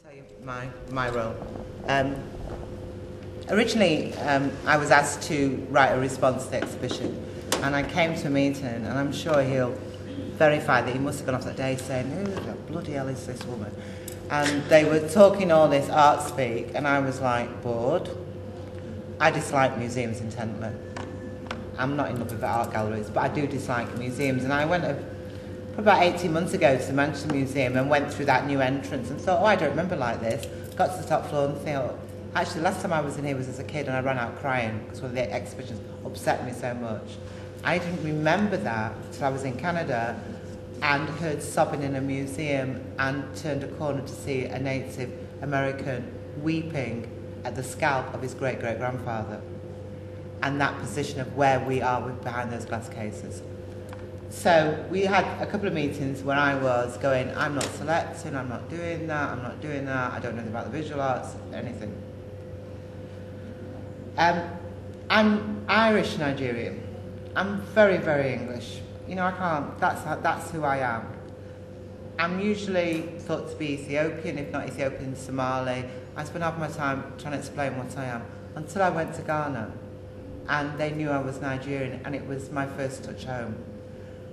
tell you my role. Originally, I was asked to write a response to the exhibition, and I came to a meeting, and I'm sure he'll verify that he must have gone off that day saying, "Who the bloody hell is this woman?" And they were talking all this art speak, and I was like, bored. I dislike museums intently. I'm not in love with art galleries, but I do dislike museums, and I went about 18 months ago to the Manchester Museum and went through that new entrance and thought, oh, I don't remember like this. Got to the top floor and thought, actually, last time I was in here was as a kid and I ran out crying because one of the exhibitions upset me so much. I didn't remember that till I was in Canada and heard sobbing in a museum and turned a corner to see a Native American weeping at the scalp of his great-great-grandfather, and that position of where we are behind those glass cases. So we had a couple of meetings where I was going, I'm not selecting, I'm not doing that, I don't know about the visual arts, anything. I'm Irish Nigerian. I'm very, very English. You know, I can't, that's who I am. I'm usually thought to be Ethiopian, if not Ethiopian, Somali. I spend half my time trying to explain what I am, until I went to Ghana, and they knew I was Nigerian, and it was my first touch home.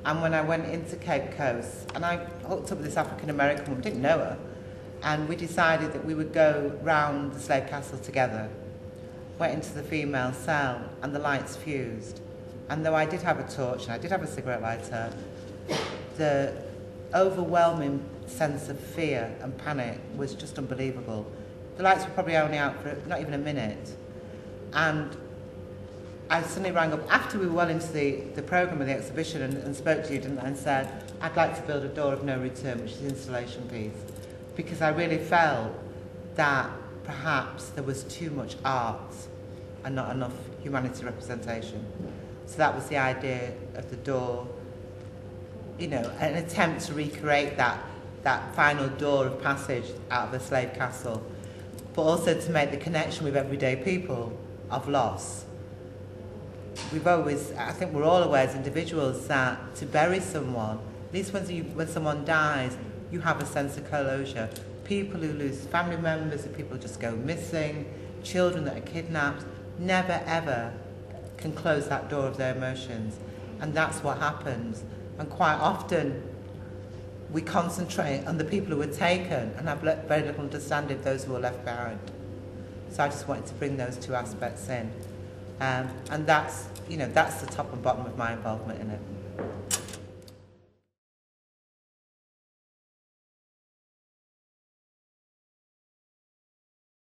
And when I went into Cape Coast, and I hooked up with this African-American woman, didn't know her, and we decided that we would go round the slave castle together. Went into the female cell, and the lights fused. And though I did have a torch, and I did have a cigarette lighter, the overwhelming sense of fear and panic was just unbelievable. The lights were probably only out for not even a minute. And I suddenly rang up after we were well into the programme of the exhibition and spoke to you and said, I'd like to build a door of no return, which is an installation piece, because I really felt that perhaps there was too much art and not enough humanity representation. So that was the idea of the door, you know, an attempt to recreate that final door of passage out of a slave castle, but also to make the connection with everyday people of loss. We've always, I think we're all aware as individuals that to bury someone, at least when someone dies, you have a sense of closure. People who lose family members, people who just go missing, children that are kidnapped, never ever can close that door of their emotions. And that's what happens. And quite often, we concentrate on the people who were taken and have very little understanding of those who were left behind. So I just wanted to bring those two aspects in. And that's, you know, that's the top and bottom of my involvement in it.